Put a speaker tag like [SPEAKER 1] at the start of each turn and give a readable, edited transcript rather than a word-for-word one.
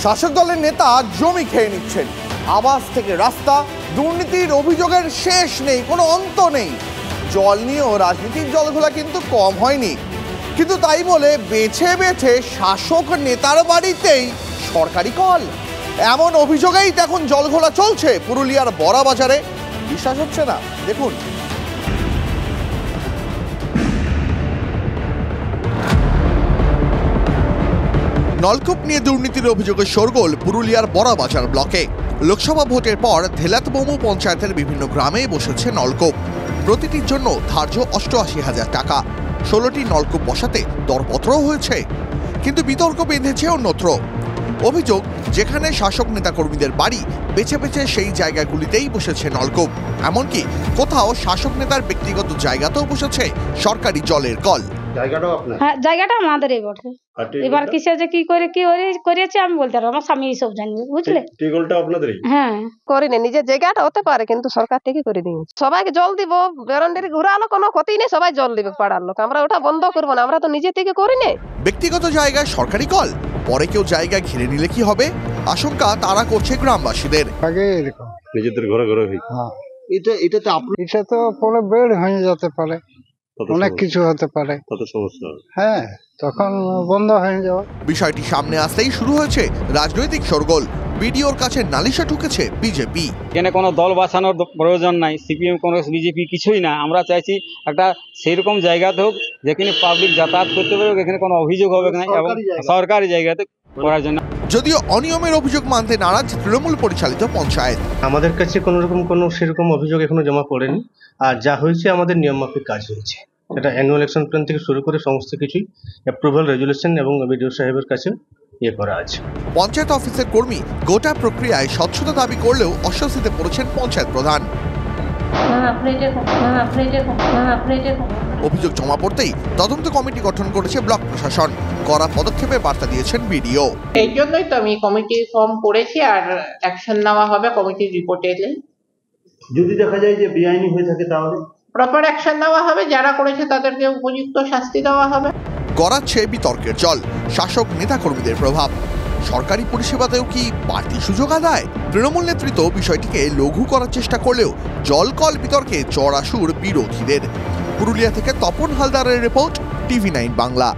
[SPEAKER 1] শাসক দলের নেতা জমি খেয়ে নিচ্ছেন, আবাস থেকে রাস্তা, দুর্নীতির অভিযোগের শেষ নেই, কোনো অন্ত নেই। জল নিয়েও রাজনীতির জলঘোলা কিন্তু কম হয়নি, কিন্তু তাই বলে বেছে বেছে শাসক নেতার বাড়িতেই সরকারি কল, এমন অভিযোগেই এখন জলঘোলা চলছে পুরুলিয়ার বড়া বাজারে। বিশ্বাস হচ্ছে না? দেখুন। নলকূপ নিয়ে দুর্নীতির অভিযোগে শোরগোল পুরুলিয়ার বড়া বাজার ব্লকে। লোকসভা ভোটের পর ধেলাতবমু পঞ্চায়েতের বিভিন্ন গ্রামে বসেছে নলকূপ। প্রতিটির জন্য ধার্য 88,000 টাকা। 16টি নলকূপ বসাতে দরপত্রও হয়েছে, কিন্তু বিতর্ক বেঁধেছে অন্যত্র। অভিযোগ, যেখানে শাসক নেতাকর্মীদের বাড়ি, বেছে বেছে সেই জায়গাগুলিতেই বসেছে নলকূপ। এমনকি কোথাও শাসক নেতার ব্যক্তিগত জায়গাতেও বসেছে সরকারি জলের কল।
[SPEAKER 2] জায়গাটাও আপনার?
[SPEAKER 3] হ্যাঁ, জায়গাটা আমাদেরই বটে। এবার কিসে যে কি করেছে আমি বলতে পারবো, আমার স্বামী সব জানবে, বুঝলে।
[SPEAKER 2] টিউবওয়েলটা আপনাদেরই?
[SPEAKER 3] হ্যাঁ,
[SPEAKER 4] করিনি, নিজের জায়গাটা হতে পারে, কিন্তু সরকার থেকে করে দিয়েছে। সবাইকে জল দিব, বেরান্ডারি ঘুরালো, কোনো ক্ষতি নেই, সবাই জল দিবে পাড়ার লোক। আমরা ওটা বন্ধ করবো না, আমরা তো নিজে থেকে করিনি।
[SPEAKER 1] ব্যক্তিগত জায়গায় সরকারি কল, পরে কেউ জায়গা ঘিরে নিলে কি হবে, আশঙ্কা তারা করছে গ্রামবাসীদের।
[SPEAKER 5] আগে এরকম
[SPEAKER 2] নিজেদের ঘরে ঘরে হই।
[SPEAKER 5] হ্যাঁ,
[SPEAKER 2] এটা
[SPEAKER 5] তো পরে বের হয়ে যেতে পারে, অনেক কিছু হতে পারে,
[SPEAKER 2] কত সমস্যা হবে।
[SPEAKER 5] হ্যাঁ, তখন বন্ধ হয়ে যাবে।
[SPEAKER 1] বিষয়টি সামনে আসতেই শুরু হয়েছে রাজনৈতিক শোরগোল। বিডিওর কাছে নালিশে ঢুকেছে বিজেপি।
[SPEAKER 6] এখানে কোনো দল বাঁচানোর প্রয়োজন নাই, সিপিএম কংগ্রেস বিজেপি কিছুই না। আমরা চাইছি একটা সেইরকম জায়গাতে হোক যেখানে পাবলিক যাতায়াত করতে পারবে, এখানে কোনো অভিযোগ হবে না, এবং সরকারি জায়গাতে করার জন্য।
[SPEAKER 1] যদিও অনিয়মের অভিযোগ মানতে নারাজ তৃণমূল পরিচালিত পঞ্চায়েত।
[SPEAKER 7] আমাদের কাছে কোনো সেরকম অভিযোগ এখনো জমা পড়েনি, আর যা হয়েছে আমাদের নিয়মমাফিক কাজ হয়েছে। এটা অ্যানুয়াল ইলেকশন প্ল্যান থেকে শুরু করে সমস্ত কিছুই অ্যাপ্রুভাল, রেজুলেশন এবং বিডিও সাহেবের কাছে করা আছে।
[SPEAKER 1] পঞ্চায়েত অফিসের কর্মী গোটা প্রক্রিয়ায় স্বচ্ছতা দাবি করলেও অস্বস্তিতে পড়েছেন পঞ্চায়েত প্রধান। অভিযোগ জমা পড়তেই তদন্ত কমিটি গঠন করেছে ব্লক প্রশাসন। কড়া পদক্ষেপের বার্তা দিয়েছেন বিডিও।
[SPEAKER 8] এই জন্যই তো আমি কমিটি ফর্ম করেছি, আর অ্যাকশন নেওয়া হবে কমিটির রিপোর্ট এলে।
[SPEAKER 2] যদি দেখা যায় যে বেআইনি হয়ে থাকে তাহলে
[SPEAKER 8] প্রপার অ্যাকশন নেওয়া হবে, যারা করেছে তাদেরকে উপযুক্ত শাস্তি দেওয়া হবে।
[SPEAKER 1] গড়াচ্ছে বিতর্কের জল, শাসক নেতাকর্মীদের প্রভাব। সরকারি পরিষেবাতেও কি বাড়তি সুযোগ আদায়? তৃণমূল নেতৃত্ব বিষয়টিকে লঘু করার চেষ্টা করলেও জল কল বিতর্কে চড়া সুর বিরোধীদের। পুরুলিয়া থেকে তপন হালদারের রিপোর্ট, TV9 বাংলা।